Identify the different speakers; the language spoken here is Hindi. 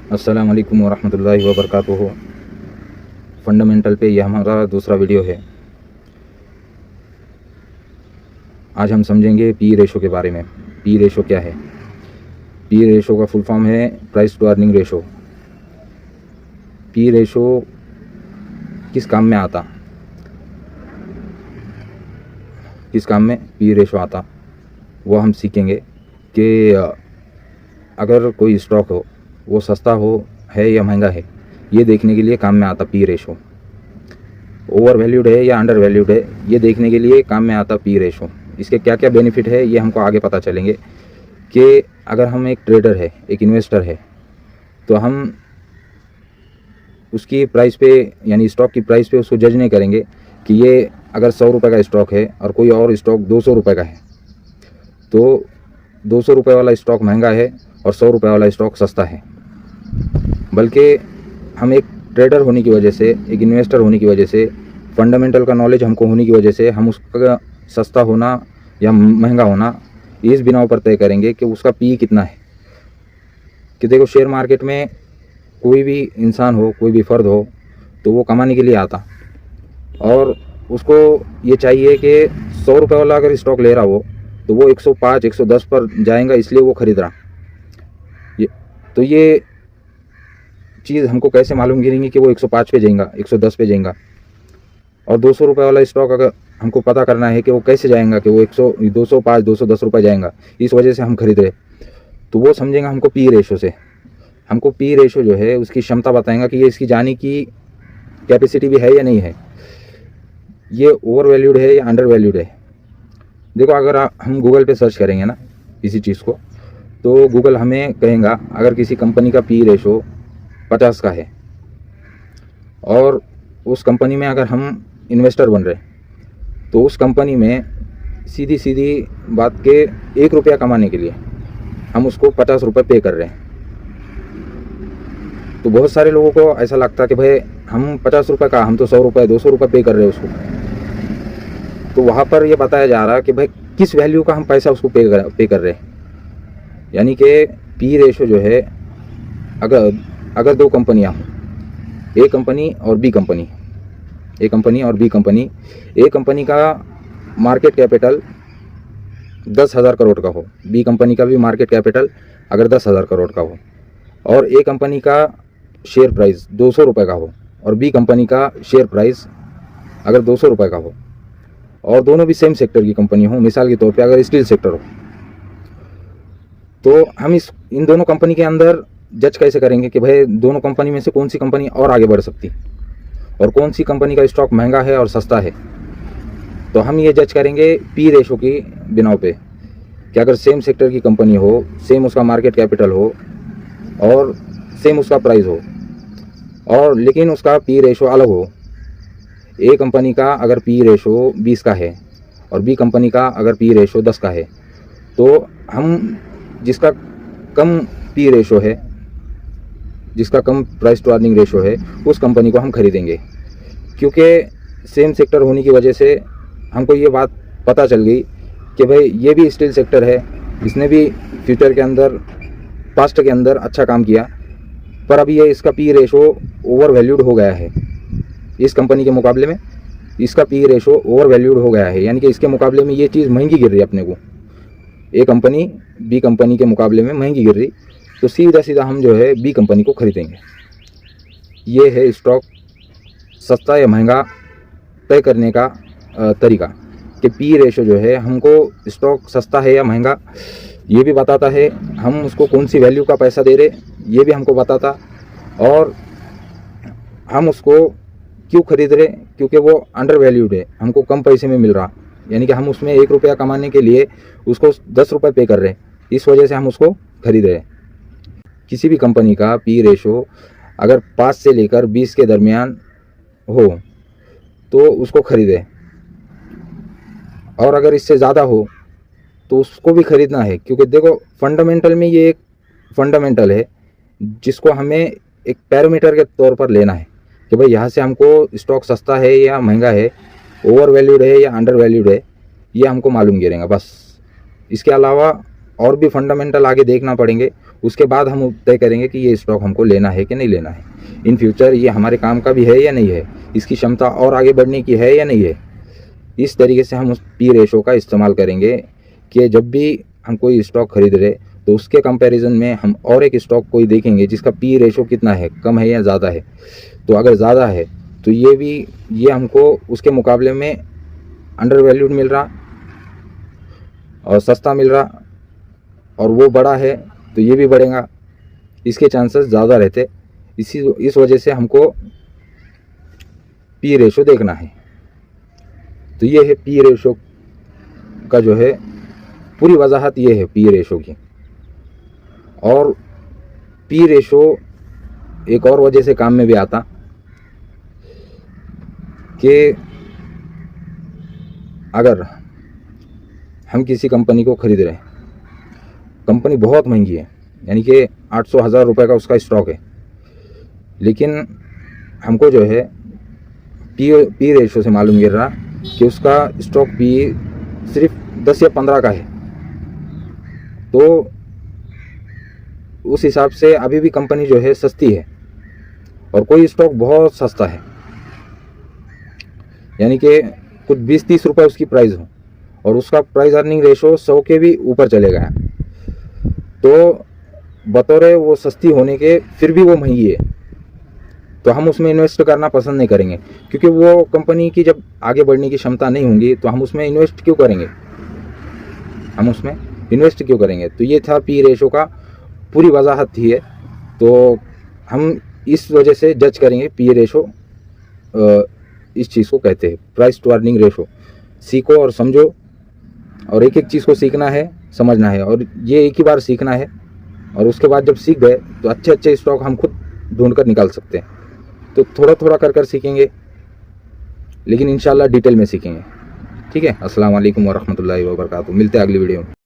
Speaker 1: अस्सलाम वालेकुम वरहमतुल्लाहि वबरकातुहू। फंडामेंटल पे यह हमारा दूसरा वीडियो है। आज हम समझेंगे पी रेशो के बारे में। पी रेशो क्या है? पी रेशो का फुल फॉर्म है price to earning ratio. P ratio किस काम में आता? किस काम में पी रेशो आता वो हम सीखेंगे कि अगर कोई स्टॉक हो वो सस्ता हो है या महंगा है, ये देखने के लिए काम में आता पी रेशो। ओवर वैल्यूड है या अंडर वैल्यूड है, ये देखने के लिए काम में आता पी रेशो। इसके क्या क्या बेनिफिट है ये हमको आगे पता चलेंगे कि अगर हम एक ट्रेडर है, एक इन्वेस्टर है, तो हम उसकी प्राइस पे यानी स्टॉक की प्राइस पे उसको जज नहीं करेंगे कि ये अगर 100 रुपये का स्टॉक है और कोई और स्टॉक 200 रुपये का है तो 200 रुपये वाला स्टॉक महंगा है और 100 रुपये वाला स्टॉक सस्ता है। बल्कि हम एक ट्रेडर होने की वजह से, एक इन्वेस्टर होने की वजह से, फंडामेंटल का नॉलेज हमको होने की वजह से हम उसका सस्ता होना या महंगा होना इस बिनाव पर तय करेंगे कि उसका पी कितना है। कि देखो, शेयर मार्केट में कोई भी इंसान हो, कोई भी फ़र्द हो, तो वो कमाने के लिए आता और उसको ये चाहिए कि 100 रुपये वाला अगर स्टॉक ले रहा हो तो वो 105, 110 पर जाएगा, इसलिए वो ख़रीद रहा। ये चीज़ हमको कैसे मालूम गिरेंगी कि वो 105 पे जाएगा, 110 पे जाएगा। और 200 रुपये वाला स्टॉक अगर हमको पता करना है कि वो कैसे जाएगा कि वो 205, 210 रुपये जाएगा, इस वजह से हम खरीद रहे, तो वो समझेंगे हमको पी रेशो से। हमको पी रेशो जो है उसकी क्षमता बताएगा कि ये इसकी जाने की कैपेसिटी भी है या नहीं है, ये ओवर वैल्यूड है या अंडर वैल्यूड है। देखो, अगर हम गूगल पे सर्च करेंगे ना इसी चीज़ को, तो गूगल हमें कहेगा अगर किसी कंपनी का पी रेशो 50 का है और उस कंपनी में अगर हम इन्वेस्टर बन रहे, तो उस कंपनी में सीधी सीधी बात के 1 रुपया कमाने के लिए हम उसको 50 रुपये पे कर रहे हैं। तो बहुत सारे लोगों को ऐसा लगता है कि भाई हम 50 रुपये का, हम तो 100 रुपये, 200 रुपये पे कर रहे हैं उसको। तो वहाँ पर ये बताया जा रहा है कि भाई किस वैल्यू का हम पैसा उसको पे कर रहे हैं। यानी कि पी रेशो जो है, अगर दो कंपनियाँ हों, ए कंपनी और बी कंपनी, ए कंपनी और बी कंपनी, ए कंपनी का मार्केट कैपिटल 10,000 करोड़ का हो, बी कंपनी का भी मार्केट कैपिटल अगर 10,000 करोड़ का हो, और ए कंपनी का शेयर प्राइस 200 रुपये का हो और बी कंपनी का शेयर प्राइस अगर 200 रुपये का हो, और दोनों भी सेम सेक्टर की कंपनी हो, मिसाल के तौर पे अगर स्टील सेक्टर हो, तो हम इन दोनों कंपनी के अंदर जज कैसे करेंगे कि भाई दोनों कंपनी में से कौन सी कंपनी और आगे बढ़ सकती और कौन सी कंपनी का स्टॉक महंगा है और सस्ता है। तो हम ये जज करेंगे पी रेशो की बिनाव पे कि अगर सेम सेक्टर की कंपनी हो, सेम उसका मार्केट कैपिटल हो और सेम उसका प्राइस हो, और लेकिन उसका पी रेशो अलग हो। ए कंपनी का अगर पी रेशो 20 का है और बी कंपनी का अगर पी रेशो 10 का है, तो हम जिसका कम पी रेशो है, जिसका कम प्राइस टू अर्निंग रेशो है, उस कंपनी को हम खरीदेंगे। क्योंकि सेम सेक्टर होने की वजह से हमको ये बात पता चल गई कि भाई ये भी स्टील सेक्टर है, इसने भी फ्यूचर के अंदर, पास्ट के अंदर अच्छा काम किया, पर अभी ये इसका पी रेशो ओवर वैल्यूड हो गया है। इस कंपनी के मुकाबले में इसका पी रेशो ओवर वैल्यूड हो गया है, यानी कि इसके मुकाबले में ये चीज़ महंगी गिर रही है अपने को। ए कंपनी बी कंपनी के मुकाबले में महंगी गिर रही, तो सीधा सीधा हम जो है बी कंपनी को खरीदेंगे। ये है स्टॉक सस्ता या महंगा तय करने का तरीका कि पी रेशो जो है हमको स्टॉक सस्ता है या महंगा ये भी बताता है, हम उसको कौन सी वैल्यू का पैसा दे रहे ये भी हमको बताता, और हम उसको क्यों खरीद रहे, क्योंकि वो अंडर वैल्यूड है, हमको कम पैसे में मिल रहा, यानी कि हम उसमें 1 रुपया कमाने के लिए उसको 10 रुपये पे कर रहे हैं, इस वजह से हम उसको खरीद रहे हैं। किसी भी कंपनी का पी रेशो अगर 5 से लेकर 20 के दरमियान हो तो उसको खरीदें, और अगर इससे ज़्यादा हो तो उसको भी खरीदना है। क्योंकि देखो, फंडामेंटल में ये एक फंडामेंटल है जिसको हमें एक पैरामीटर के तौर पर लेना है कि भाई यहाँ से हमको स्टॉक सस्ता है या महंगा है, ओवर वैल्यूड है या अंडर वैल्यूड है, ये हमको मालूम गिरेगा बस। इसके अलावा और भी फंडामेंटल आगे देखना पड़ेंगे, उसके बाद हम तय करेंगे कि ये स्टॉक हमको लेना है कि नहीं लेना है, इन फ्यूचर ये हमारे काम का भी है या नहीं है, इसकी क्षमता और आगे बढ़ने की है या नहीं है। इस तरीके से हम उस पी रेशो का इस्तेमाल करेंगे कि जब भी हम कोई स्टॉक खरीद रहे तो उसके कंपैरिजन में हम और एक स्टॉक कोई देखेंगे जिसका पी रेशो कितना है, कम है या ज़्यादा है। तो अगर ज़्यादा है तो ये हमको उसके मुकाबले में अंडर वैल्यूड मिल रहा और सस्ता मिल रहा, और वो बड़ा है तो ये भी बढ़ेगा, इसके चांसेस ज़्यादा रहते। इस वजह से हमको पी रेशो देखना है। तो ये है पी रेशो का जो है पूरी वजाहत, ये है पी रेशो की। और पी रेशो एक और वजह से काम में भी आता कि अगर हम किसी कंपनी को खरीद रहे हैं, कंपनी बहुत महंगी है, यानी कि 800-1000 रुपये का उसका स्टॉक है, लेकिन हमको जो है पी रेशो से मालूम गिर रहा कि उसका स्टॉक पी सिर्फ 10 या 15 का है। तो उस हिसाब से अभी भी कंपनी जो है सस्ती है, और कोई स्टॉक बहुत सस्ता है, यानी कि कुछ 20-30 रुपये उसकी प्राइस हो और उसका प्राइस अर्निंग रेशो 100 के भी ऊपर चले गया, तो बतौर वो सस्ती होने के फिर भी वो महंगी है, तो हम उसमें इन्वेस्ट करना पसंद नहीं करेंगे, क्योंकि वो कंपनी की जब आगे बढ़ने की क्षमता नहीं होगी तो हम उसमें इन्वेस्ट क्यों करेंगे, तो ये था पी रेशो का पूरी वजाहत थी है। तो हम इस वजह से जज करेंगे पी रेशो, इस चीज़ को कहते हैं प्राइस टू अर्निंग रेशो। सीखो और समझो, और एक एक चीज़ को सीखना है, समझना है, और ये एक ही बार सीखना है, और उसके बाद जब सीख गए तो अच्छे अच्छे स्टॉक हम खुद ढूंढ कर निकाल सकते हैं। तो थोड़ा थोड़ा कर सीखेंगे, लेकिन इंशाल्लाह डिटेल में सीखेंगे। ठीक है। अस्सलाम वालेकुम वरहमतुल्लाहि वबरकातुहू। मिलते हैं अगली वीडियो में।